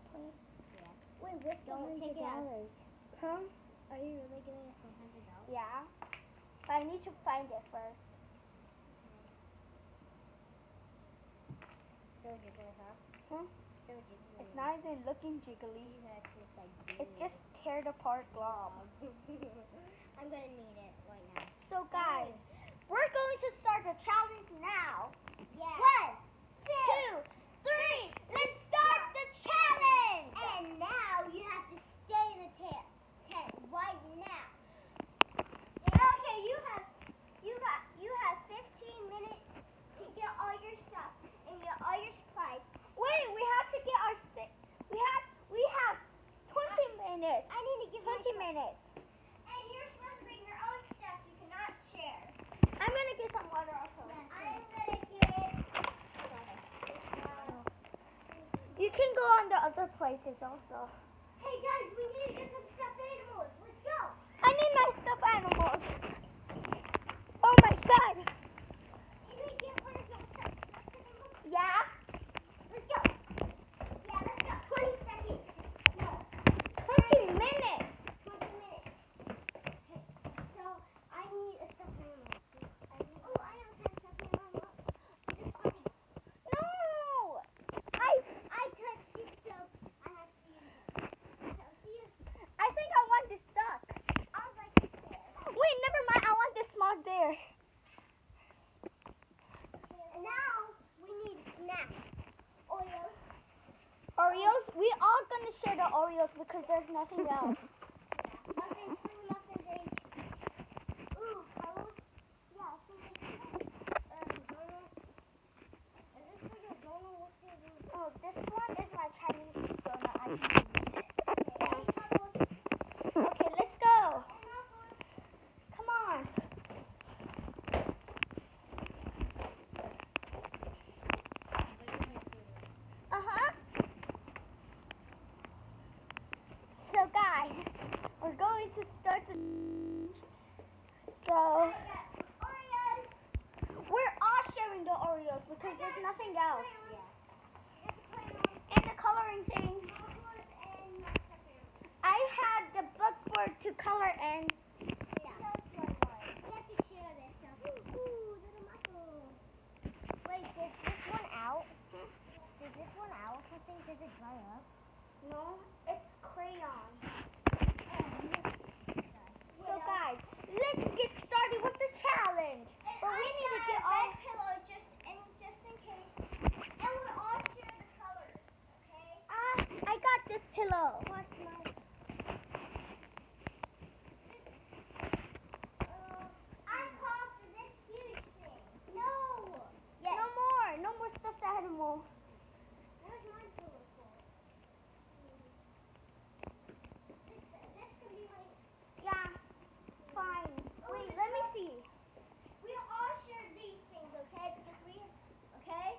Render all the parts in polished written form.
that, please? Yeah. Wait, what's Don't take it out. $100? Huh? Are you really giving us $100? Yeah. But I need to find it first. So jiggly, huh? Huh? So jiggly. It's not even looking jiggly. It's just teared apart glob. I'm gonna need it right now. So guys, we're going to start the challenge now. Yeah. 1, 2, 3. Let's start the challenge. And now you have to stay in the tent right now. Okay, you have 15 minutes to get all your stuff and get all your supplies. Wait, we have to get our stick. We have 20 minutes. I need to give 20 minutes. And you're supposed to bring your own stuff. You cannot share. I'm gonna get some water also. I'm gonna get. You can go on the other places also. Hey guys, we need to get some stuffed animals. Let's go. I need my stuffed animals. Oh my god. You need to get one of those stuffed animals. Yeah? Let's go. Yeah, let's go. 20 seconds. No. 20 minutes. 20 minutes. Okay, so I need a stuffed animal. I have 10 stuffed animals. Just copy. No. I touched it, so I have to use it. So here. I think I want this duck. I was like this there. Wait, never mind. I want this small bear. And now we need snacks. Oreos. Oreos? We all gonna share the Oreos because there's nothing else. Muffins, fruit muffins, and ooh, Carlos. Yeah, so Donald. Is this for your Donald? What's your Donald? Oh, this one is my Chinese donut. I can use. Hey, Carlos. Okay, let's go. Come on. Uh-huh. So guys, we're going to start the so Oreos. we're all sharing the Oreos because there's nothing else. Yeah. And the coloring thing. I had the book for to color and Wait, did this one out? Did this one out? Something? Does it dry up? no, it's crayon. So guys, let's get started with the challenge. But we need to get all pillow just in case. And we're all share the colors, okay? I got this pillow. What's mine? I'm called for this huge thing. No. Yes. No more stuffed animal. Where's my pillow for? This can be like. Yeah, fine. Wait, let me see. We all share these things, okay? Because okay?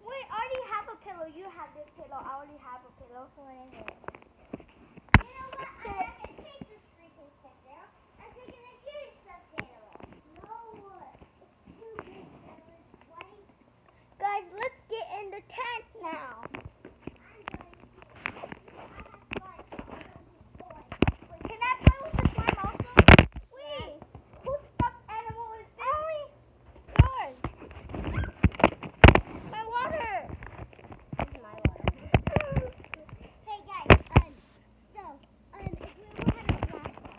Wait, I already have a pillow. You have this pillow. I already have a pillow. What is it? You know what? I'm not gonna take this freaking stuffed animal. I'm taking this huge stuffed animal. No, it's too big. It's white. Guys, let's get in the tent now. Can I play with the slime also? Wait, whose stuffed animal is this? Yours. My water. This is my water. Hey guys, so, if we will have a flashlight.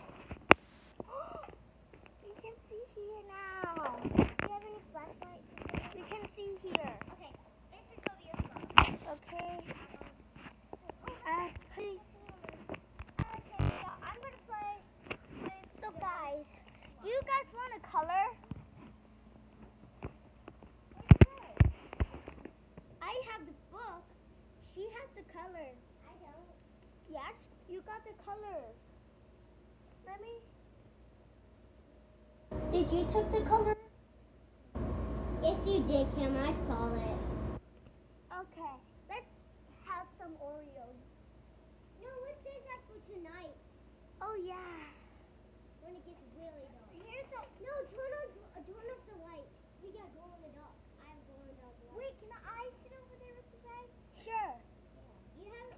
You can see here now. Do you have any flashlights? You can see here. Okay, this is over your phone. Okay. Please. Okay, so I'm gonna play. So guys, do you guys want to color? I have the book. She has the color. I don't. Yes, you got the color. Let me. Did you take the color? Yes, you did, Kim. I saw it. Okay, let's have some Oreos. No, let's save that for tonight Oh yeah. when it gets really dark. Here's a. No, turn off the light. We got glow in the dark. I have glow in the dark light. Wait, can I sit over there with you guys? Sure. You have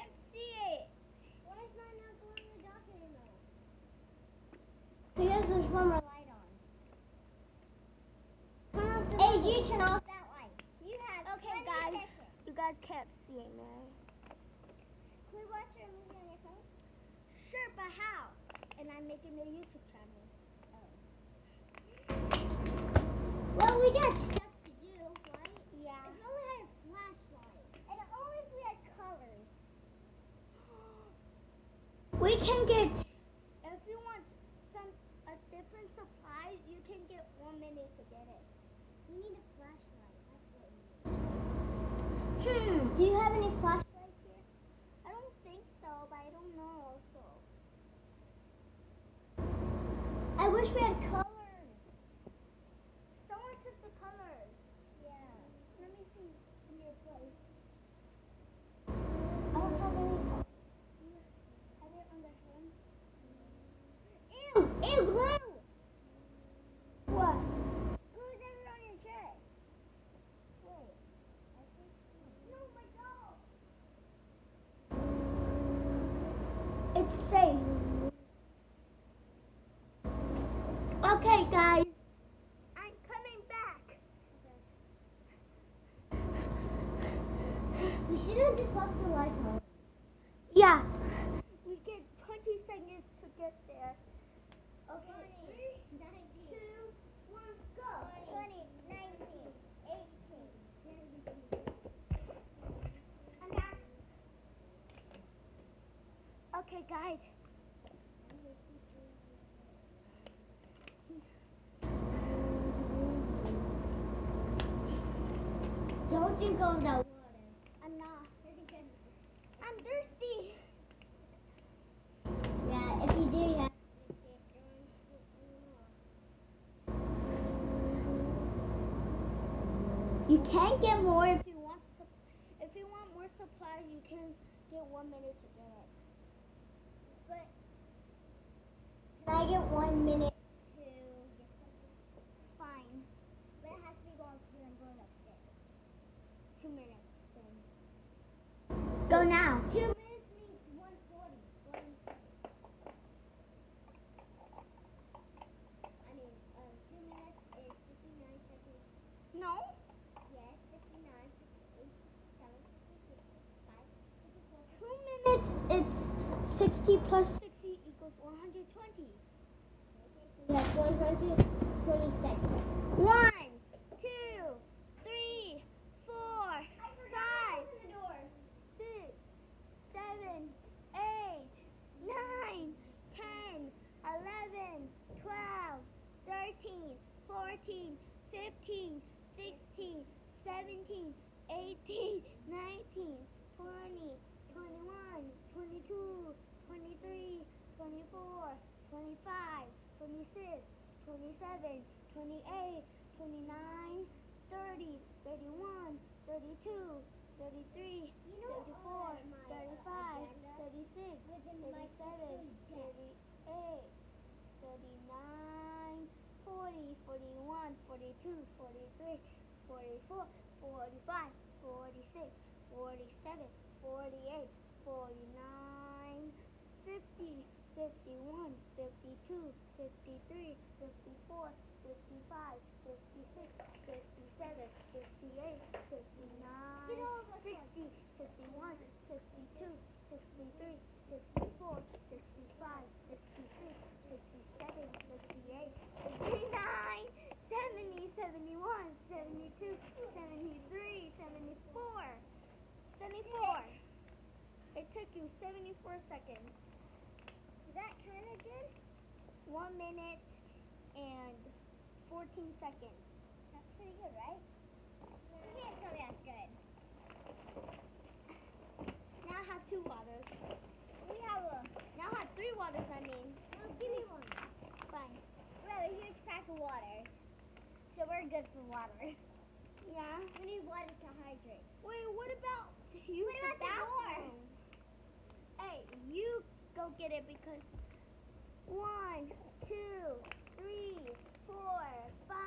can't see it. Why is mine not glowing in the dark anymore? Because there's one more light on. Turn off the light. AG, turn off that light. You have Okay, 20 guys. seconds. You guys can't see it, man. Can we watch a movie on your phone? Sure, but how? And I'm making a YouTube channel. Well, we got stuff to do, right? Yeah. If only had a flashlight. And only if we had colors. We can get... If you want a different supplies, you can get 1 minute to get it. We need a flashlight. That's what we need. Do you have any flashlights here? I don't think so, but I don't know also. I wish we had colors. Someone took the colors. Yeah. Let me see in your place. I don't have any colors. Have it on the phone? Ew! Ew, glue! What? Glue it on your chest. Wait. I think... No, my dog. It's safe. Okay, guys. I'm coming back. We should have just left the lights on. Yeah. We get 20 seconds to get there. Okay. 3, 2, 1, go. 20, 19, 18. I'm back. Okay, guys. Don't drink all that water. I'm not. I'm thirsty. Yeah, if you do, you have to. You can get more if If you want more supplies, you can get 1 minute to get it. But can I get 1 minute to get something? fine. But it has to be going because I'm going upstairs. 2 minutes then. Go now. 2 minutes means 1:40. I mean, 2 minutes is 59 seconds. No? Yes, 59, 58, 7, 56, 5, 54. 2 minutes, it's 60 plus 60 equals 120. That's 120 seconds. 1, 2, 3, 4, 5, 6, 7, 8, 9, 10, 11, 12, 13, 14, 15, 16, 17, 18, 19, 20, 21, 22, 23, 24, 25, 26, 27, 28, 29, 30, 31, 32, 33, 34, 35, 36, 37, 38, 39, 40, 41, 42, 43, 44, 45, 46, 47, 48, 49, 50, 51, 52, 53, 54, 55, 56, 57, 58, 59, 60, 61, 62, 63, 64, 65, 66, 67, 68, 69, 70, 71, 72, 73, 74, 74. It took you 74 seconds. Is that kind of good? 1 minute and 14 seconds. That's pretty good, right? You can't tell me that's good. Now I have 2 waters. Now I have 3 waters, I mean. Well, give me one. Fine. We have a huge pack of water. So we're good for water. Yeah. We need water to hydrate. Wait, what about use What about the the door? bathroom? Hey, you go get it because 1, 2, 3, 4, 5.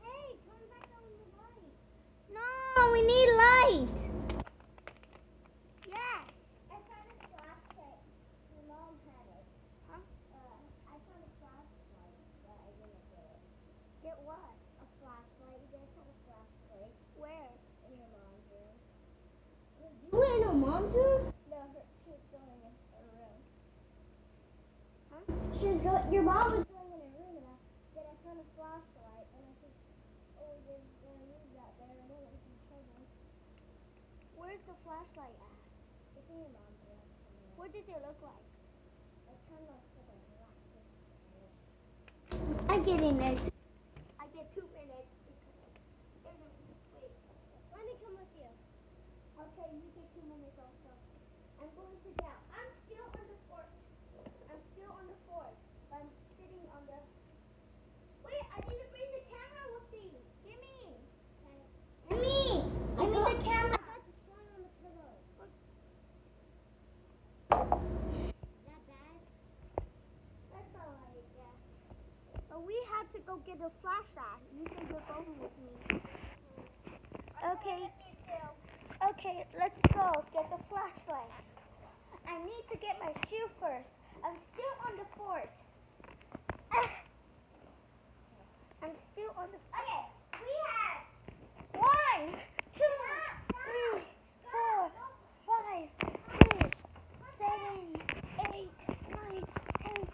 Hey, turn back on the light. No, we need light. Yeah. Get what? A flashlight. You guys have a flashlight. Where? In your mom's room. You in her mom's room? No, she's going in her room. Huh? Your mom was going in her room, and then I found a flashlight, and I said, oh, they're going to use that there, and then it was in trouble. Where's the flashlight at? It's in your mom's room. What does it look like? It kind of looks like a black thing. I'm getting it. I get 2 minutes because wait. Let me come with you. Okay, you get 2 minutes also. I'm going to down. I'm still on the fort. I'm still on the fort. But I'm sitting on the. Wait, I need to bring the camera with me. Give me. Me! I need the camera. I got the slime on the pillow. Is that bad? That's alright, I guess. But we have to go get a flashlight. You said you're going with me. Okay. Okay, let's go get the flashlight. I need to get my shoe first. I'm still on the fort. I'm still on the. Okay, we have 1, 2, 3, 4, 5, 6, 7, 8, 9, 10,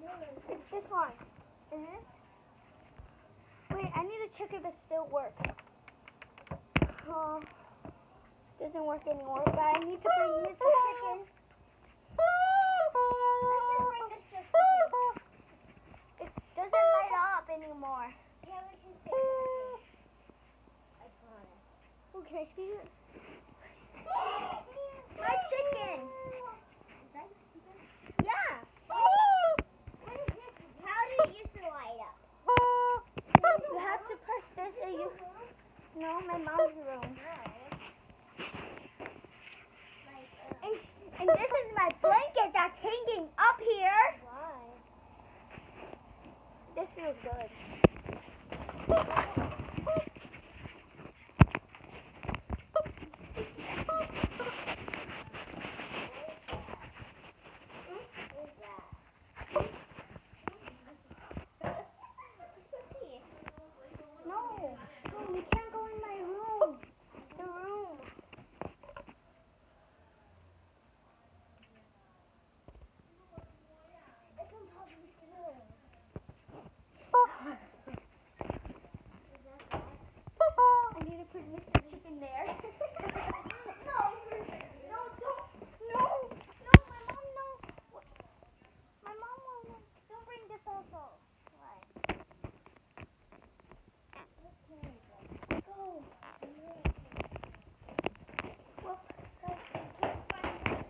11. It's this one. Wait, I need to check if it still works. Doesn't work anymore, but I need to bring Mr. Chicken. Let's just bring Mr. Chicken. It doesn't light up anymore. Taylor can say something. I promise. Oh, can I speak it? My chicken! Is that Yeah! what is this? How do you use the light up? You have to press this and you... No, my mom's room. And this is my blanket that's hanging up here. Why? This feels good. No, you can't go in my room. The room. It's impossible. I need to put Mr. Chicken there. No, don't. No, my mom, no. My mom won't. Don't bring this also. Why? Go. Well, guys, I can't find it.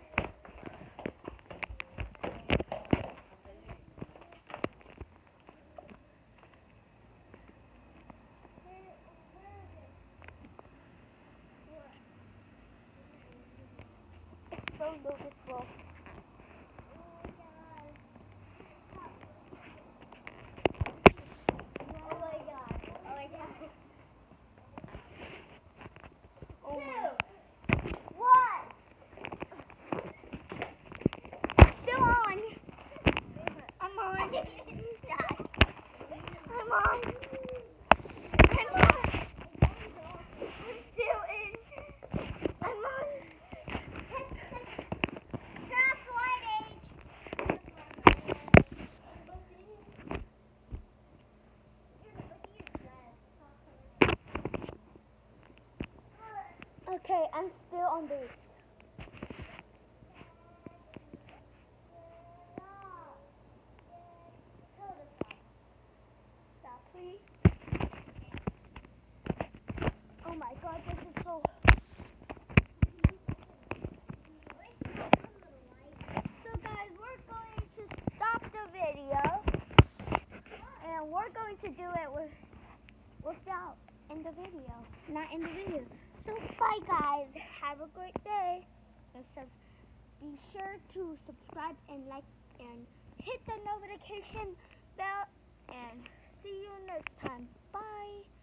It's so noticeable. Oh my god. Oh my god. Oh my. 2, 1. Still on. I'm on. I'm on. I'm on. I'm still in. I'm on. Trap light age. Okay, I'm still on this. Stop, please. Oh my god, this is so... So guys, we're going to stop the video. And we're going to do it without in the video. Not in the video. So bye guys. Have a great day. And be sure to subscribe and like and hit the notification bell, and see you next time. Bye.